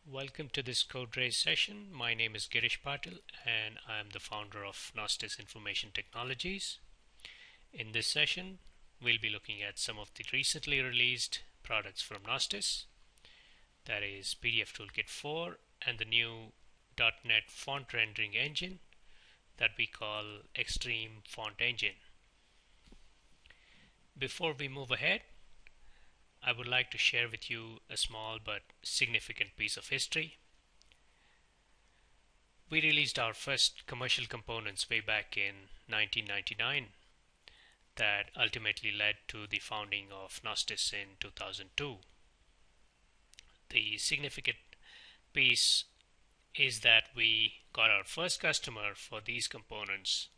Welcome to this CodeRage session. My name is Girish Patil and I am the founder of Gnostice Information Technologies. In this session, we'll be looking at some of the recently released products from Gnostice. That is PDFtoolkit 4 and the new .NET font rendering engine that we call Extreme Font Engine. Before we move ahead, I would like to share with you a small but significant piece of history. We released our first commercial components way back in 1999 that ultimately led to the founding of Gnostice in 2002. The significant piece is that we got our first customer for these components,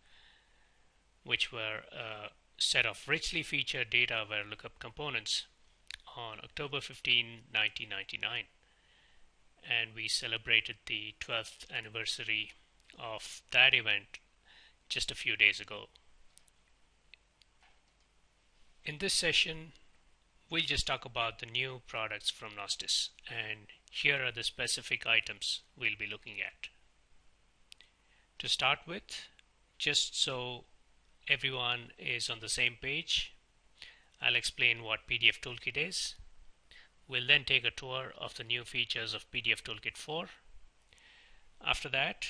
which were a set of richly featured data-aware lookup components, on October 15, 1999, and we celebrated the 12th anniversary of that event just a few days ago. In this session, we'll just talk about the new products from Gnostice, and here are the specific items we'll be looking at. To start with, just so everyone is on the same page, I'll explain what PDFtoolkit is. We'll then take a tour of the new features of PDFtoolkit 4. After that,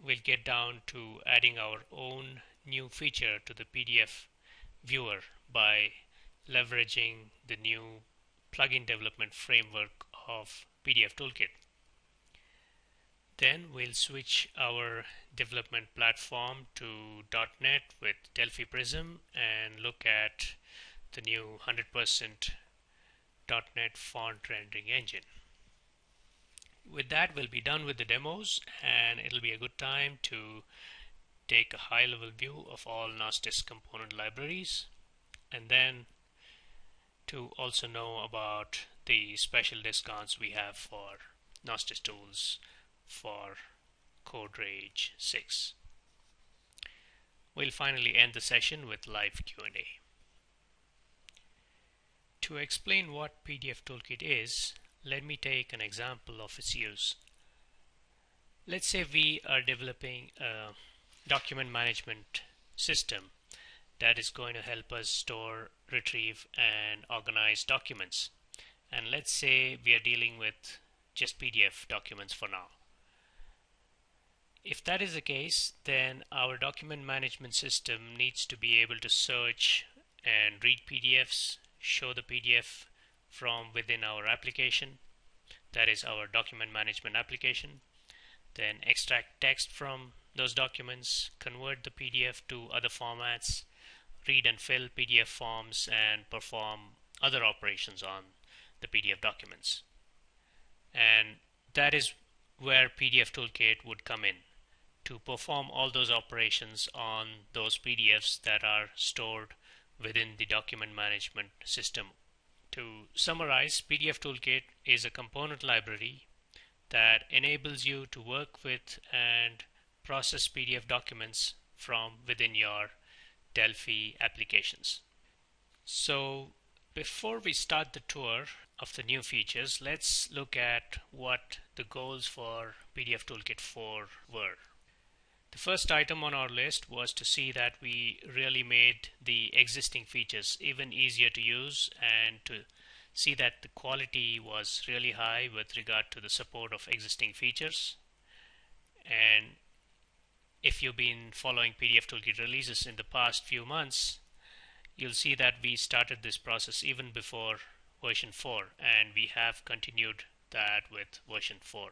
we'll get down to adding our own new feature to the PDF viewer by leveraging the new plugin development framework of PDFtoolkit. Then we'll switch our development platform to .NET with Delphi Prism and look at the new 100% .NET font rendering engine. With that, we'll be done with the demos, and it'll be a good time to take a high-level view of all Gnostice component libraries, and then to also know about the special discounts we have for Gnostice tools for CodeRage 6. We'll finally end the session with live Q&A. To explain what PDFtoolkit is, let me take an example of its use. Let's say we are developing a document management system that is going to help us store, retrieve, and organize documents. And let's say we are dealing with just PDF documents for now. If that is the case, then our document management system needs to be able to search and read PDFs, show the PDF from within our application, that is our document management application, then extract text from those documents, convert the PDF to other formats, read and fill PDF forms, and perform other operations on the PDF documents. And that is where PDFtoolkit would come in, to perform all those operations on those PDFs that are stored within the document management system. To summarize, PDFtoolkit is a component library that enables you to work with and process PDF documents from within your Delphi applications. So before we start the tour of the new features, let's look at what the goals for PDFtoolkit 4 were. The first item on our list was to see that we really made the existing features even easier to use, and to see that the quality was really high with regard to the support of existing features. And if you've been following PDFtoolkit releases in the past few months, you'll see that we started this process even before version 4, and we have continued that with version 4.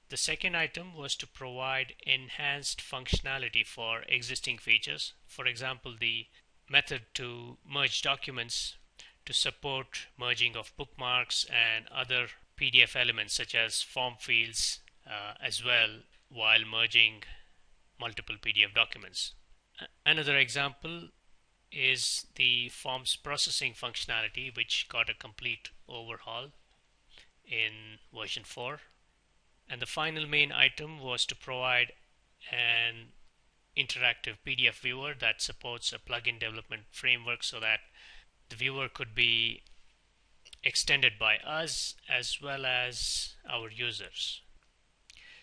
The second item was to provide enhanced functionality for existing features. For example, the method to merge documents to support merging of bookmarks and other PDF elements such as form fields as well while merging multiple PDF documents. Another example is the forms processing functionality, which got a complete overhaul in version 4. And the final main item was to provide an interactive PDF viewer that supports a plugin development framework so that the viewer could be extended by us as well as our users.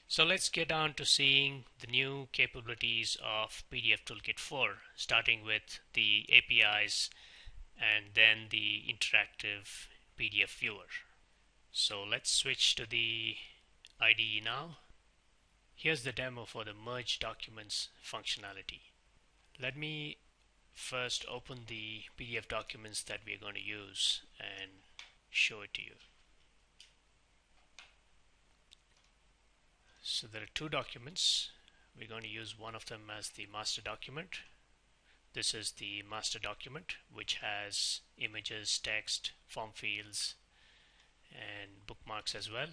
So let's get on to seeing the new capabilities of PDFtoolkit 4, starting with the APIs and then the interactive PDF viewer. So let's switch to the IDE now. Here's the demo for the merge documents functionality. Let me first open the PDF documents that we're going to use and show it to you. So there are two documents. We're going to use one of them as the master document. This is the master document, which has images, text, form fields, and bookmarks as well.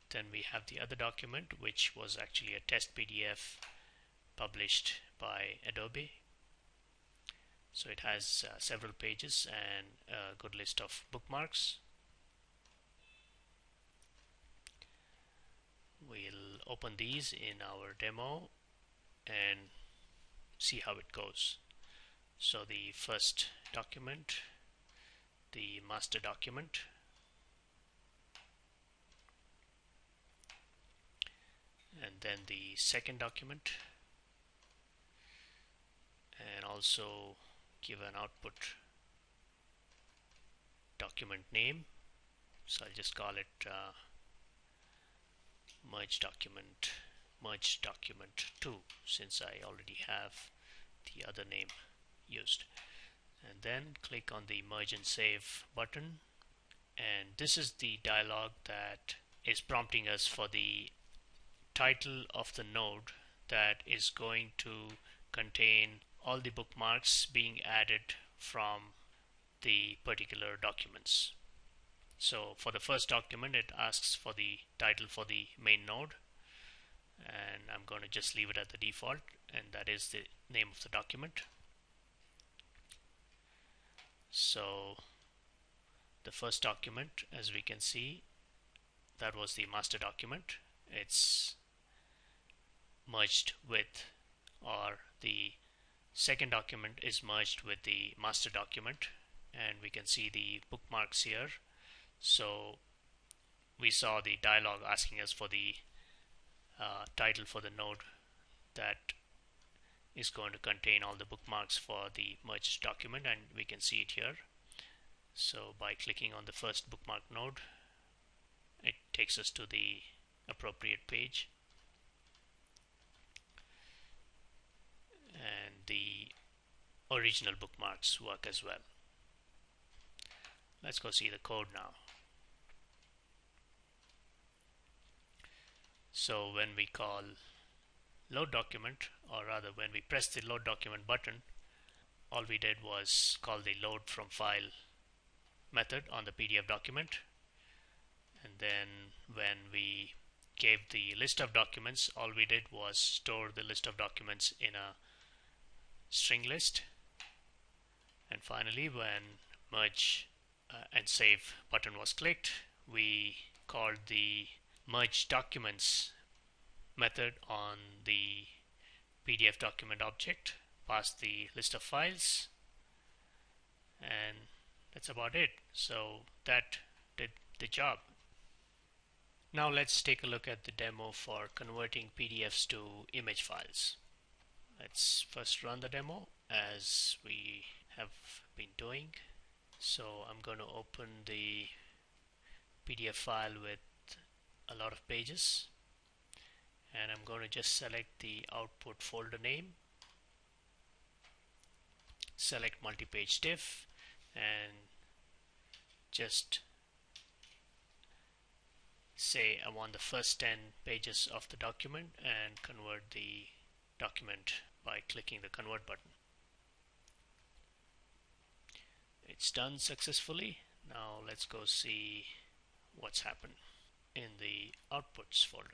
Then we have the other document, which was actually a test PDF published by Adobe. So it has several pages and a good list of bookmarks. We'll open these in our demo and see how it goes. So the first document, the master document, and then the second document, and also give an output document name. So I'll just call it merge document 2, since I already have the other name used. And then click on the merge and save button, and this is the dialog that is prompting us for the title of the node that is going to contain all the bookmarks being added from the particular documents. So for the first document, it asks for the title for the main node, and I'm going to just leave it at the default, and that is the name of the document. So the first document, as we can see, that was the master document. It's merged with, or the second document is merged with the master document, and we can see the bookmarks here. So we saw the dialog asking us for the title for the node that is going to contain all the bookmarks for the merged document, and we can see it here. So by clicking on the first bookmark node, it takes us to the appropriate page, and the original bookmarks work as well. Let's go see the code now. So when we call load document, or rather when we press the load document button, all we did was call the load from file method on the PDF document, and then when we gave the list of documents, all we did was store the list of documents in a string list. And finally, when merge and save button was clicked, we called the merge documents method on the PDF document object, passed the list of files, and that's about it. So that did the job. Now let's take a look at the demo for converting PDFs to image files. Let's first run the demo as we have been doing. So I'm going to open the PDF file with a lot of pages, and I'm going to just select the output folder name, select multi-page diff, and just say I want the first 10 pages of the document, and convert the document by clicking the convert button. It's done successfully. Now let's go see what's happened in the outputs folder.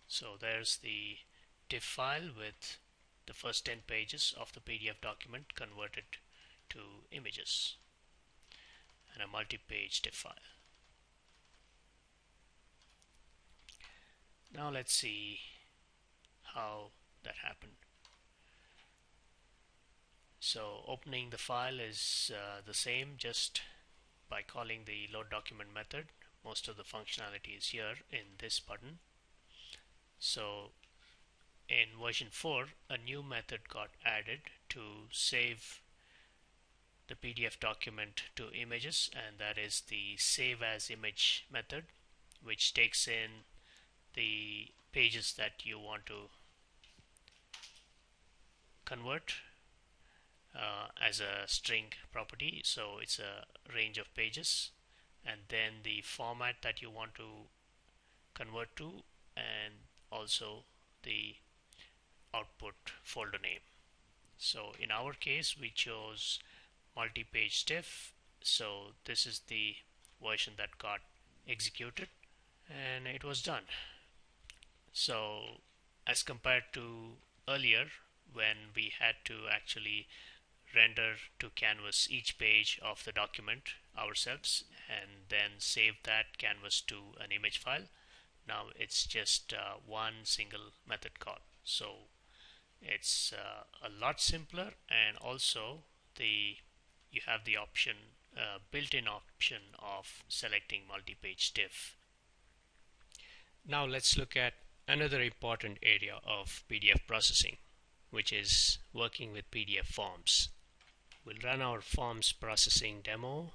So there's the diff file with the first 10 pages of the PDF document converted to images, and a multi-page diff file. Now let's see how that happened. So opening the file is the same, just by calling the load document method. Most of the functionality is here in this button. So in version 4, a new method got added to save the PDF document to images, and that is the save as image method, which takes in the pages that you want to convert as a string property. So it's a range of pages, and then the format that you want to convert to, and also the output folder name. So in our case we chose multi-page diff, so this is the version that got executed and it was done. So as compared to earlier, when we had to actually render to canvas each page of the document ourselves and then save that canvas to an image file, now it's just one single method call. So it's a lot simpler, and also you have the option, built-in option of selecting multi-page diff. Now let's look at another important area of PDF processing, which is working with PDF forms. We'll run our forms processing demo,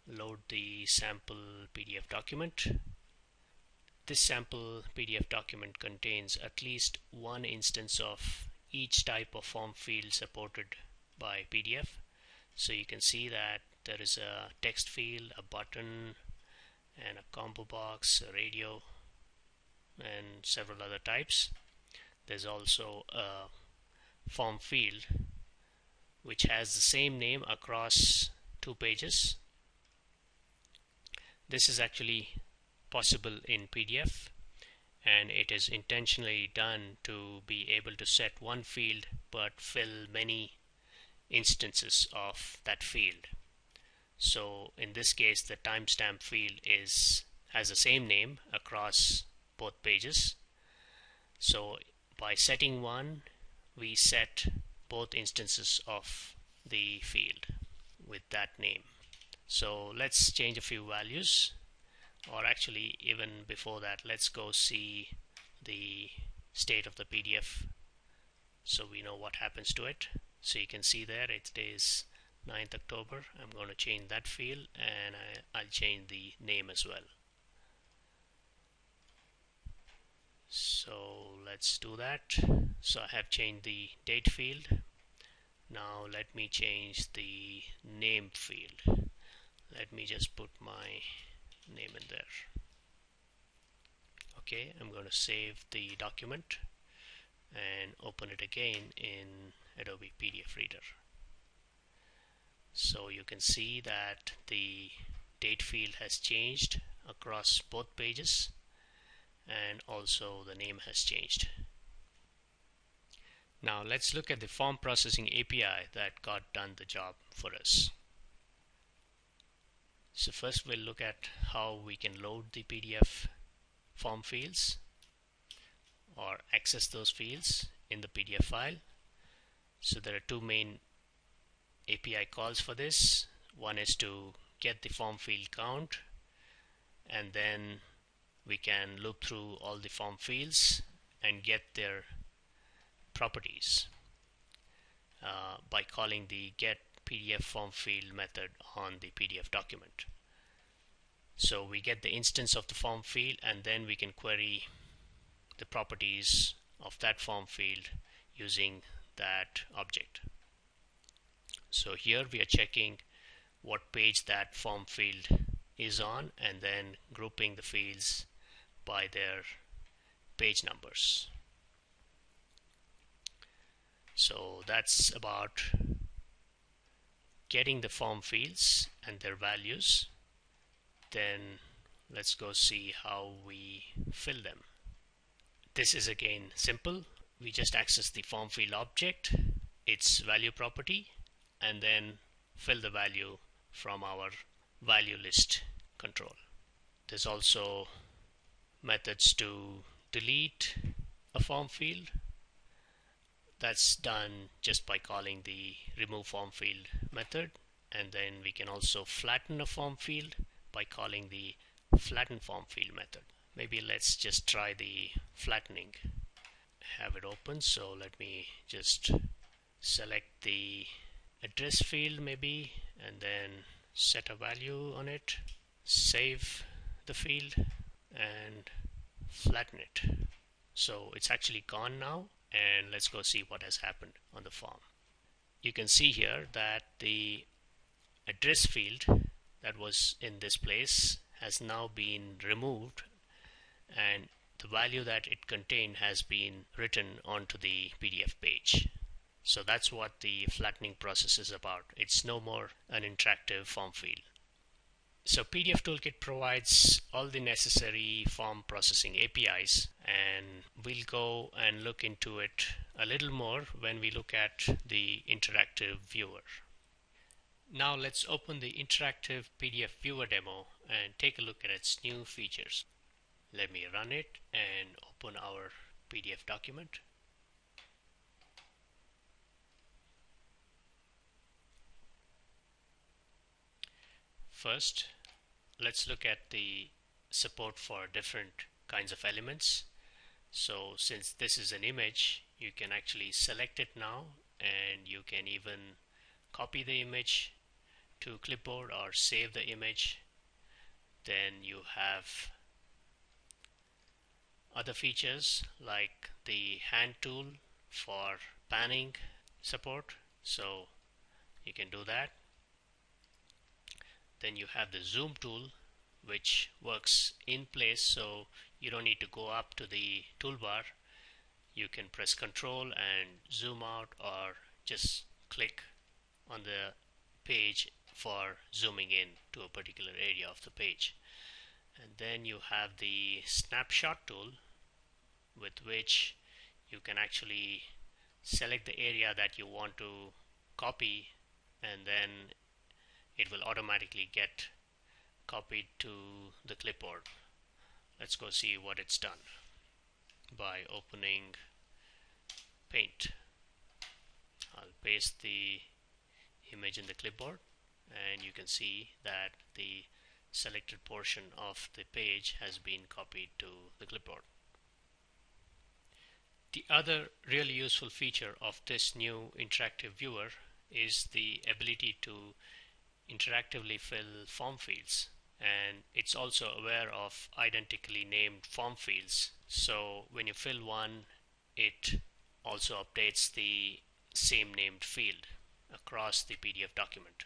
load the sample PDF document. This sample PDF document contains at least one instance of each type of form field supported by PDF. So you can see that there is a text field, a button, and a combo box, a radio, and several other types. There's also a form field which has the same name across two pages. This is actually possible in PDF, and it is intentionally done to be able to set one field but fill many instances of that field. So in this case, the timestamp field has the same name across both pages. So by setting one, we set both instances of the field with that name. So let's change a few values, or actually even before that, let's go see the state of the PDF so we know what happens to it. So you can see there it is 9th October. I'm going to change that field, and I'll change the name as well. So let's do that. So I have changed the date field. Now let me change the name field. Let me just put my name in there. Okay, I'm going to save the document and open it again in Adobe PDF Reader. So you can see that the date field has changed across both pages, and also the name has changed. Now let's look at the form processing API that got done the job for us. So first we'll look at how we can load the PDF form fields or access those fields in the PDF file. So there are two main API calls for this. One is to get the form field count, and then we can loop through all the form fields and get their properties by calling the get PDF form field method on the PDF document. So we get the instance of the form field, and then we can query the properties of that form field using that object. So here we are checking what page that form field is on, and then grouping the fields by their page numbers. So that's about getting the form fields and their values. Then let's go see how we fill them. This is again simple. We just access the form field object, its value property, and then fill the value from our value list control. There's also methods to delete a form field. That's done just by calling the remove form field method, and then we can also flatten a form field by calling the flatten form field method. Maybe let's just try the flattening. Have it open, so let me just select the address field maybe, and then set a value on it, save the field, and flatten it. So it's actually gone now, and let's go see what has happened on the form. You can see here that the address field that was in this place has now been removed, and the value that it contained has been written onto the PDF page. So that's what the flattening process is about. It's no more an interactive form field. So PDFtoolkit provides all the necessary form processing APIs, and we'll go and look into it a little more when we look at the interactive viewer. Now let's open the interactive PDF viewer demo and take a look at its new features. Let me run it and open our PDF document. First, let's look at the support for different kinds of elements. So since this is an image, you can actually select it now, and you can even copy the image to clipboard or save the image. Then you have other features like the hand tool for panning support, so you can do that. Then you have the zoom tool, which works in place, so you don't need to go up to the toolbar. You can press Control and zoom out, or just click on the page for zooming in to a particular area of the page. And then you have the snapshot tool, with which you can actually select the area that you want to copy, and then it will automatically get copied to the clipboard. Let's go see what it's done by opening Paint. I'll paste the image in the clipboard, and you can see that the selected portion of the page has been copied to the clipboard. The other really useful feature of this new interactive viewer is the ability to interactively fill form fields, and it's also aware of identically named form fields. So when you fill one, it also updates the same named field across the PDF document.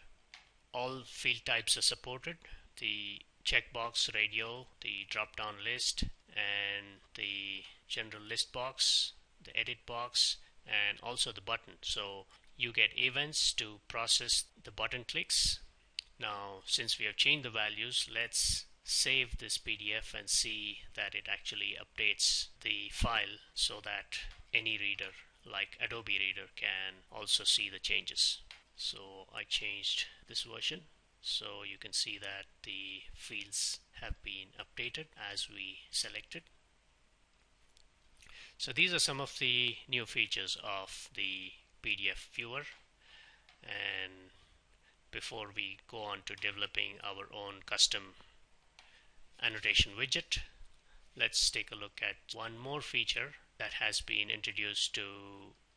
All field types are supported: the checkbox, radio, the drop-down list, and the general list box, the edit box, and also the button. So you get events to process the button clicks. Now, since we have changed the values, let's save this PDF and see that it actually updates the file so that any reader like Adobe Reader can also see the changes. So I changed this version, so you can see that the fields have been updated as we selected. So these are some of the new features of the PDF viewer, and before we go on to developing our own custom annotation widget, let's take a look at one more feature that has been introduced to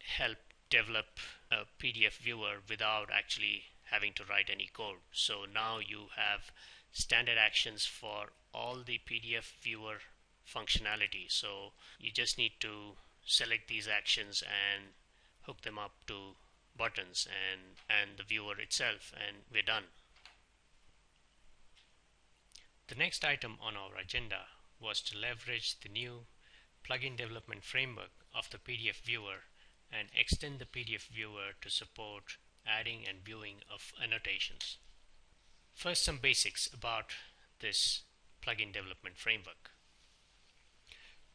help develop a PDF viewer without actually having to write any code. So now you have standard actions for all the PDF viewer functionality. So you just need to select these actions and hook them up to buttons and the viewer itself, and we're done. The next item on our agenda was to leverage the new plugin development framework of the PDF viewer and extend the PDF viewer to support adding and viewing of annotations. First, some basics about this plugin development framework.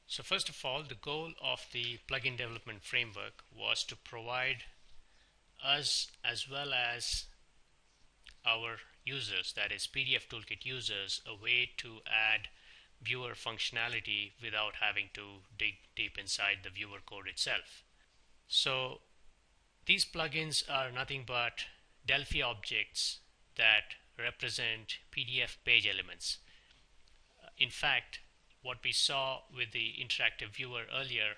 So first of all, the goal of the plugin development framework was to provide us as well as our users, that is PDFtoolkit users, a way to add viewer functionality without having to dig deep inside the viewer code itself. So these plugins are nothing but Delphi objects that represent PDF page elements. In fact, what we saw with the interactive viewer earlier,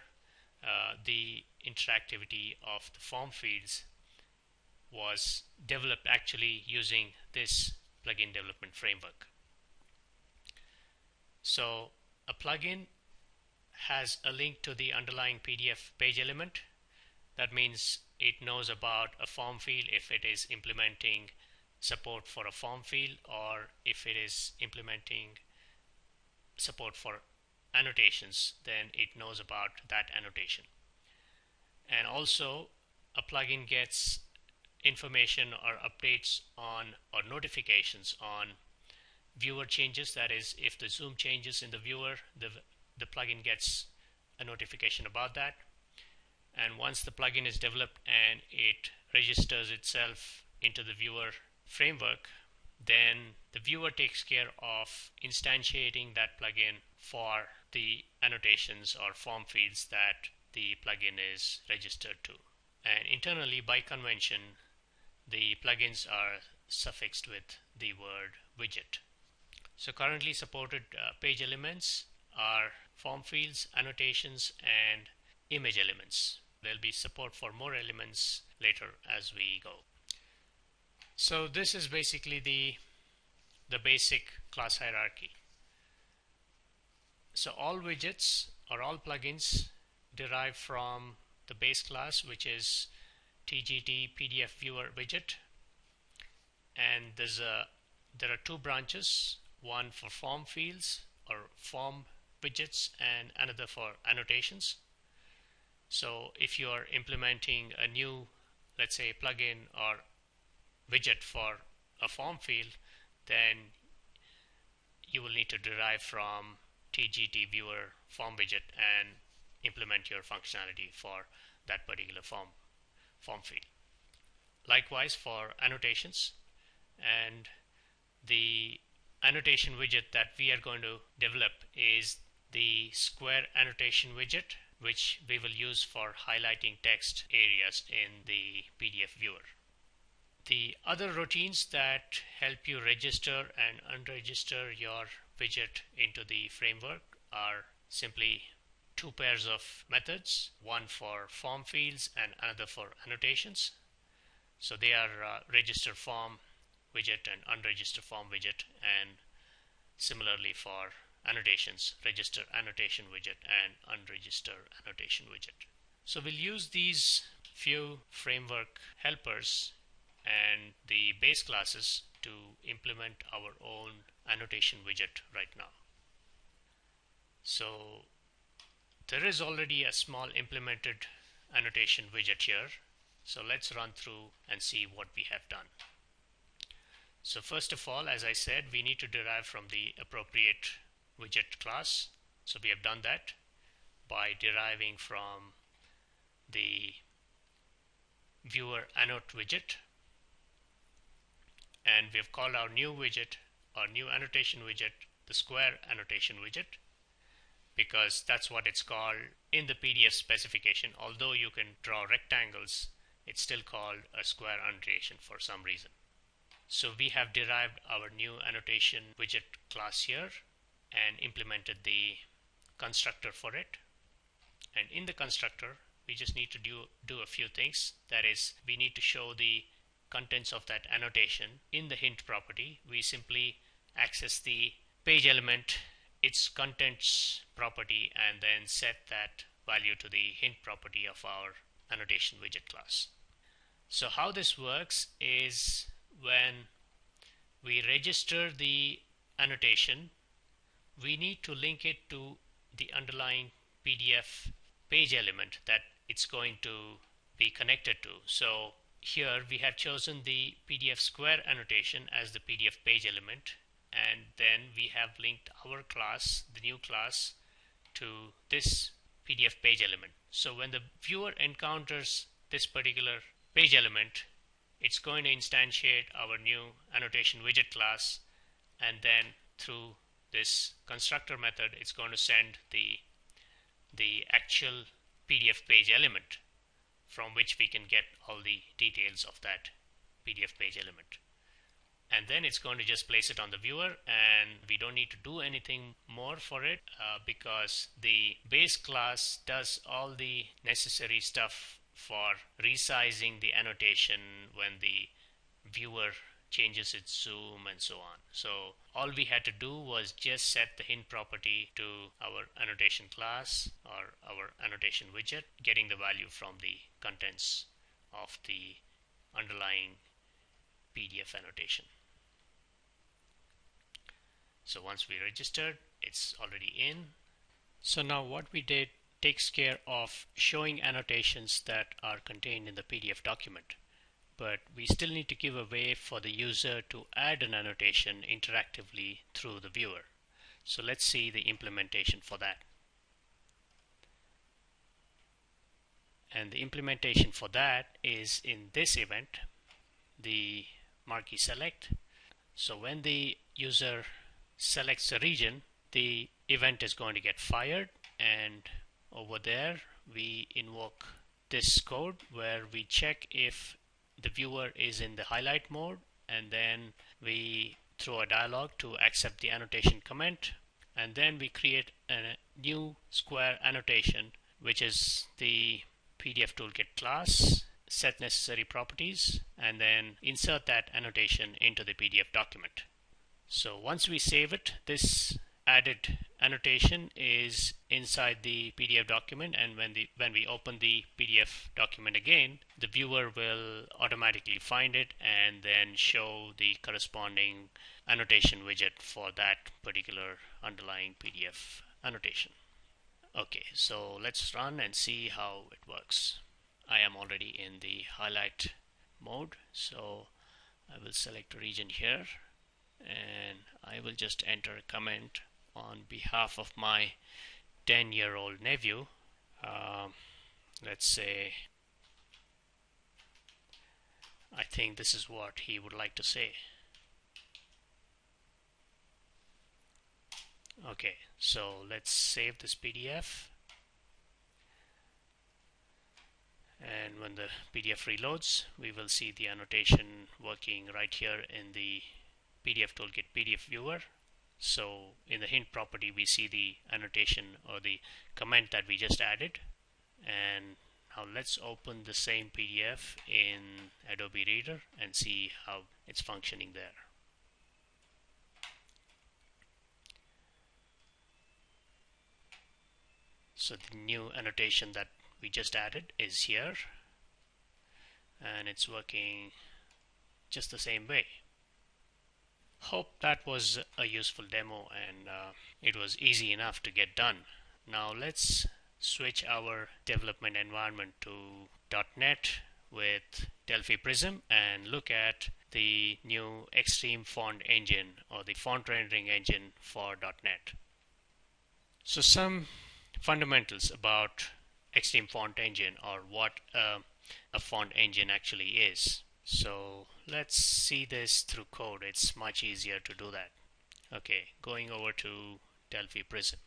the interactivity of the form fields was developed actually using this plugin development framework. So a plugin has a link to the underlying PDF page element. That means it knows about a form field if it is implementing support for a form field, or if it is implementing support for annotations, then it knows about that annotation. And also a plugin gets information or updates on, or notifications on, viewer changes. That is, if the zoom changes in the viewer, the plugin gets a notification about that. And once the plugin is developed and it registers itself into the viewer framework, then the viewer takes care of instantiating that plugin for the annotations or form fields that the plugin is registered to. And internally, by convention, the plugins are suffixed with the word widget. So currently supported page elements are form fields, annotations, and image elements. There'll be support for more elements later as we go. So this is basically the basic class hierarchy. So all widgets or all plugins derive from the base class, which is TGT PDF Viewer widget, and there are two branches, one for form fields or form widgets and another for annotations. So if you are implementing a new, let's say, plugin or widget for a form field, then you will need to derive from TGT Viewer form widget and implement your functionality for that particular form field. Likewise for annotations, and the annotation widget that we are going to develop is the square annotation widget, which we will use for highlighting text areas in the PDF viewer. The other routines that help you register and unregister your widget into the framework are simply two pairs of methods, one for form fields and another for annotations. So they are register form widget and unregister form widget, and similarly for annotations, register annotation widget and unregister annotation widget. So we'll use these few framework helpers and the base classes to implement our own annotation widget right now. So there is already a small implemented annotation widget here. So let's run through and see what we have done. So first of all, as I said, we need to derive from the appropriate widget class. So we have done that by deriving from the viewer annote widget, and we have called our new widget or new annotation widget the square annotation widget, because that's what it's called in the PDF specification. Although you can draw rectangles, it's still called a square annotation for some reason. So we have derived our new annotation widget class here and implemented the constructor for it. And in the constructor, we just need to do a few things. That is, we need to show the contents of that annotation in the hint property. We simply access the page element, its contents property, and then set that value to the hint property of our annotation widget class. So how this works is, when we register the annotation, we need to link it to the underlying PDF page element that it's going to be connected to. So here we have chosen the PDF square annotation as the PDF page element, and then we have linked our class, the new class, to this PDF page element. So when the viewer encounters this particular page element, it's going to instantiate our new annotation widget class, and then through this constructor method, it's going to send the actual PDF page element from which we can get all the details of that PDF page element. And then it's going to just place it on the viewer, and we don't need to do anything more for it because the base class does all the necessary stuff for resizing the annotation when the viewer changes its zoom and so on. So all we had to do was just set the hint property to our annotation class or our annotation widget, getting the value from the contents of the underlying PDF annotation. So once we registered, it's already in. So now what we did takes care of showing annotations that are contained in the PDF document. But we still need to give a way for the user to add an annotation interactively through the viewer. So let's see the implementation for that. And the implementation for that is in this event, the marquee select. So when the user selects a region, the event is going to get fired, and over there we invoke this code where we check if the viewer is in the highlight mode, and then we throw a dialog to accept the annotation comment, and then we create a new square annotation, which is the PDFtoolkit class, set necessary properties, and then insert that annotation into the PDF document. So once we save it, this added annotation is inside the PDF document, and when we open the PDF document again, the viewer will automatically find it and then show the corresponding annotation widget for that particular underlying PDF annotation. Okay, so let's run and see how it works. I am already in the highlight mode, so I will select a region here, and I will just enter a comment on behalf of my 10-year-old nephew. Let's say, I think this is what he would like to say. Okay, so let's save this PDF, and when the PDF reloads, we will see the annotation working right here in the PDFtoolkit PDF viewer. So in the hint property, we see the annotation or the comment that we just added. And now let's open the same PDF in Adobe Reader and see how it's functioning there. So the new annotation that we just added is here, and it's working just the same way. Hope that was a useful demo, and it was easy enough to get done. Now let's switch our development environment to .NET with Delphi Prism and look at the new Extreme Font Engine, or the font rendering engine for .NET. So some fundamentals about Extreme Font Engine, or what a font engine actually is. So let's see this through code. It's much easier to do that. Okay, going over to Delphi Prism.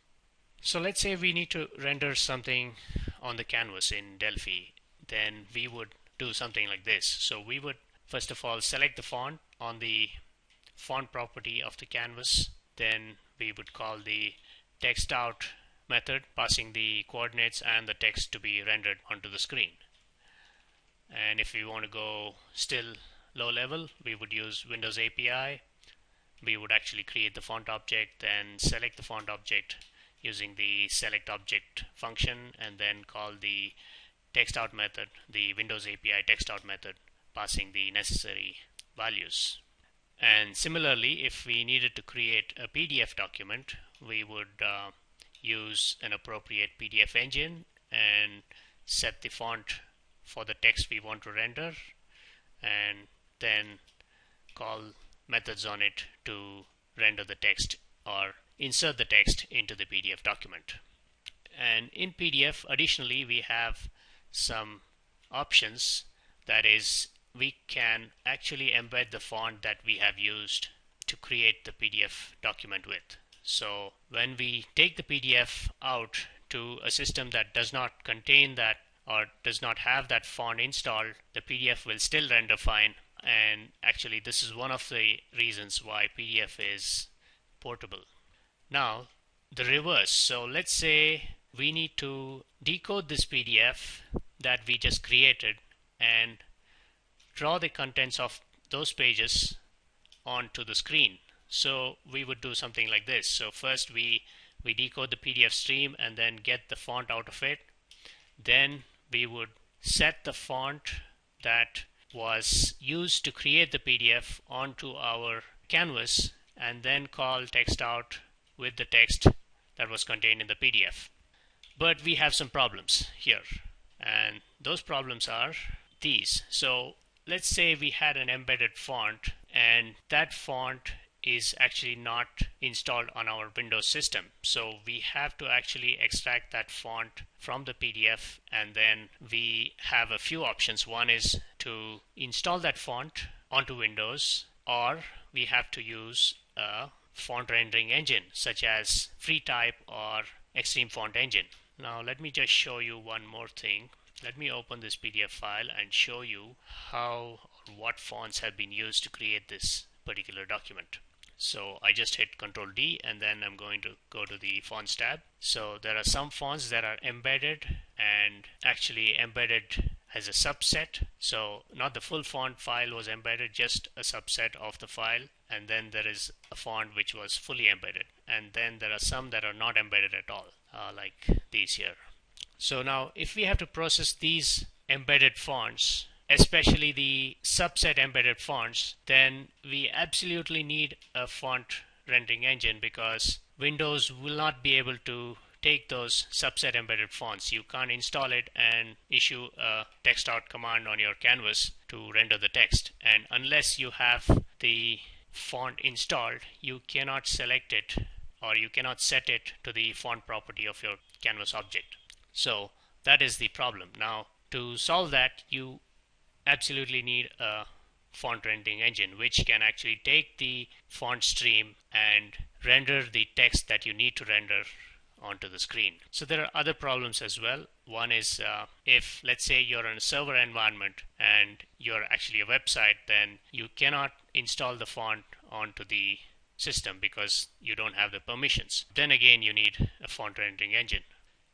So let's say we need to render something on the canvas in Delphi. Then we would do something like this. So we would first of all select the font on the font property of the canvas. Then we would call the text out method, passing the coordinates and the text to be rendered onto the screen. And if we want to go still low level, we would use Windows API. We would actually create the font object, then select the font object using the select object function, and then call the text out method, the Windows API text out method, passing the necessary values. And similarly, if we needed to create a PDF document, we would use an appropriate PDF engine and set the font for the text we want to render, and then call methods on it to render the text or insert the text into the PDF document. And in PDF, additionally, we have some options. That is, we can actually embed the font that we have used to create the PDF document with. So when we take the PDF out to a system that does not contain that or does not have that font installed, the PDF will still render fine. And actually, this is one of the reasons why PDF is portable. Now, the reverse. So let's say we need to decode this PDF that we just created and draw the contents of those pages onto the screen. So we would do something like this. So first we decode the PDF stream and then get the font out of it. Then we would set the font that was used to create the PDF onto our canvas and then call text out with the text that was contained in the PDF. But we have some problems here, and those problems are these. So let's say we had an embedded font and that font is actually not installed on our Windows system. So we have to actually extract that font from the PDF, and then we have a few options. One is to install that font onto Windows, or we have to use a font rendering engine such as FreeType or Extreme Font Engine. Now let me just show you one more thing. Let me open this PDF file and show you how or what fonts have been used to create this particular document. So I just hit Ctrl D and then I'm going to go to the fonts tab. So there are some fonts that are embedded, and actually embedded as a subset. So not the full font file was embedded, just a subset of the file. And then there is a font which was fully embedded. And then there are some that are not embedded at all, like these here. So now if we have to process these embedded fonts, especially the subset embedded fonts, then we absolutely need a font rendering engine, because Windows will not be able to take those subset embedded fonts. You can't install it and issue a text out command on your canvas to render the text. And unless you have the font installed, you cannot select it, or you cannot set it to the font property of your canvas object. So that is the problem. Now to solve that, you absolutely need a font rendering engine which can actually take the font stream and render the text that you need to render onto the screen. So there are other problems as well. One is if let's say you're in a server environment and you're actually a website, then you cannot install the font onto the system because you don't have the permissions. Then again, you need a font rendering engine.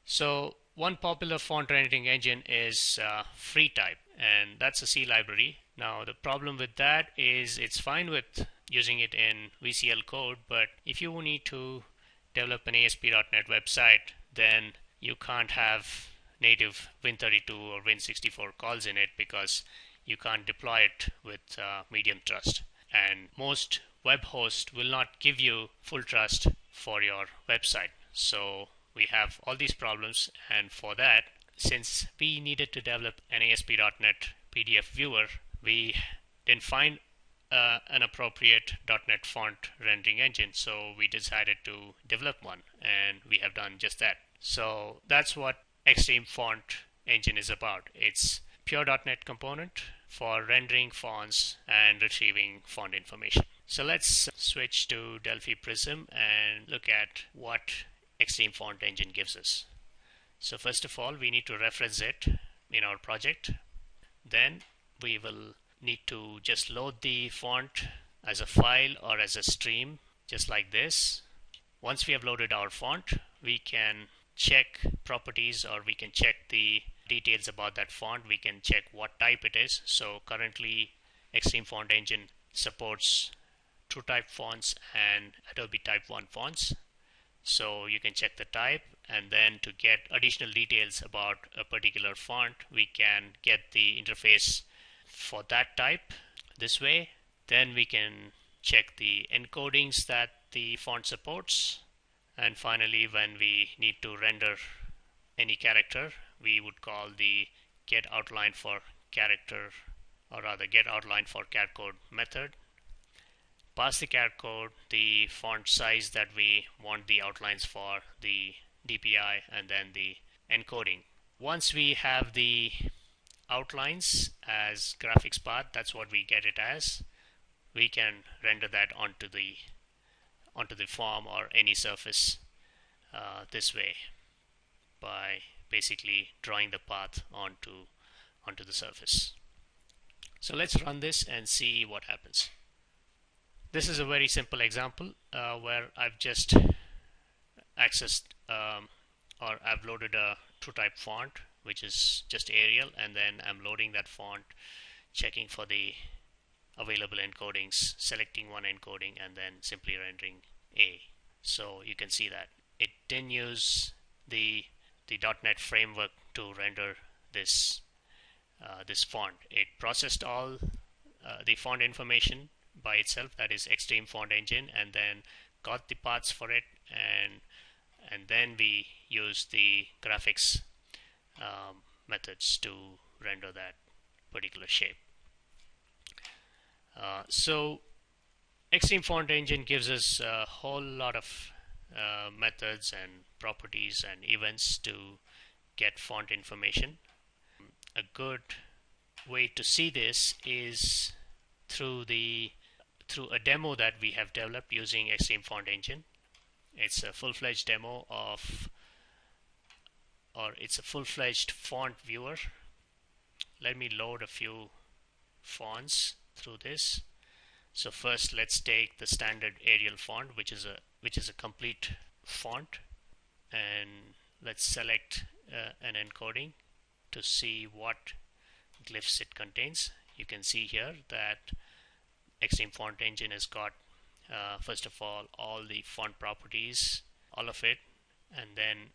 So one popular font rendering engine is FreeType, and that's a C library. Now the problem with that is it's fine with using it in VCL code, but if you need to develop an ASP.NET website, then you can't have native Win32 or Win64 calls in it, because you can't deploy it with medium trust. And most web hosts will not give you full trust for your website. So we have all these problems, and for that, since we needed to develop an ASP.NET PDF viewer, we didn't find an appropriate .NET font rendering engine, so we decided to develop one, and we have done just that. So that's what Extreme Font Engine is about. It's pure .NET component for rendering fonts and retrieving font information. So let's switch to Delphi Prism and look at what Extreme Font Engine gives us. So first of all, we need to reference it in our project. Then we will need to just load the font as a file or as a stream, just like this. Once we have loaded our font, we can check properties, or we can check the details about that font. We can check what type it is. So currently Extreme Font Engine supports TrueType fonts and Adobe Type 1 fonts. So you can check the type, and then to get additional details about a particular font, we can get the interface for that type this way. Then we can check the encodings that the font supports, and finally when we need to render any character, we would call the get outline for character, or rather get outline for char code method. Pass the char code, the font size that we want the outlines for, the DPI, and then the encoding. Once we have the outlines as graphics path, that's what we get it as, we can render that onto the form or any surface this way by basically drawing the path onto the surface. So let's run this and see what happens. This is a very simple example where I've just accessed or I've loaded a TrueType font, which is just Arial, and then I'm loading that font, checking for the available encodings, selecting one encoding, and then simply rendering A. So you can see that it didn't use the .NET framework to render this this font. It processed all the font information by itself, that is Extreme Font Engine, and then got the paths for it, and then we use the graphics methods to render that particular shape. So Extreme Font Engine gives us a whole lot of methods and properties and events to get font information. A good way to see this is through a demo that we have developed using Extreme Font Engine. It's a full-fledged demo it's a full-fledged font viewer. Let me load a few fonts through this. So first, let's take the standard Arial font, which is a complete font, and let's select an encoding to see what glyphs it contains. You can see here that Extreme Font Engine has got first of all the font properties, all of it, and then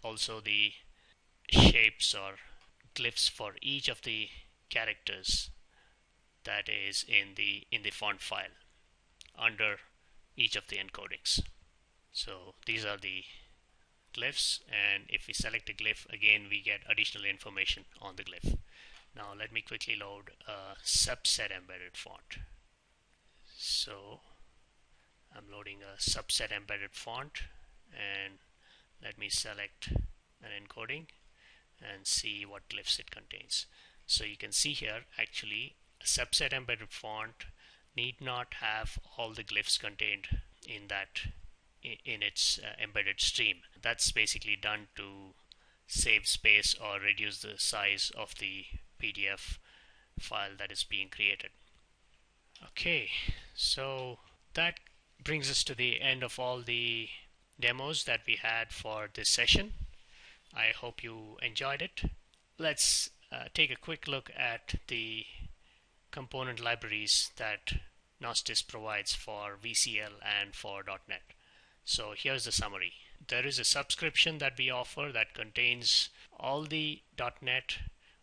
also the shapes or glyphs for each of the characters that is in the font file under each of the encodings. So these are the glyphs, and if we select a glyph, again we get additional information on the glyph. Now let me quickly load a subset embedded font. So I'm loading a subset embedded font, and let me select an encoding and see what glyphs it contains. So you can see here, actually a subset embedded font need not have all the glyphs contained in its embedded stream. That's basically done to save space or reduce the size of the PDF file that is being created. Okay, so that brings us to the end of all the demos that we had for this session. I hope you enjoyed it. Let's take a quick look at the component libraries that Gnostice provides for VCL and for .NET. So here's the summary. There is a subscription that we offer that contains all the .NET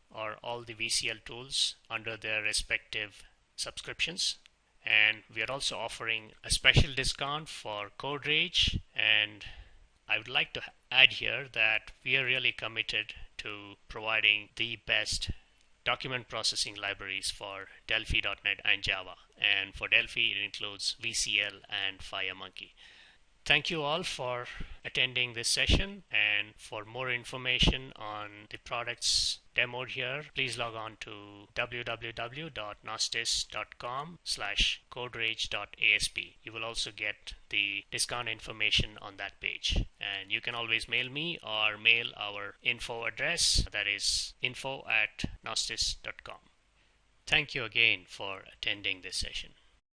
or all the VCL tools under their respective subscriptions. And we are also offering a special discount for CodeRage, and I would like to add here that we are really committed to providing the best document processing libraries for Delphi.NET and Java. And for Delphi, it includes VCL and FireMonkey. Thank you all for attending this session, and for more information on the products demoed here, please log on to www.Gnostice.com/coderage.asp. You will also get the discount information on that page, and you can always mail me or mail our info address, that is info@Gnostice.com. Thank you again for attending this session.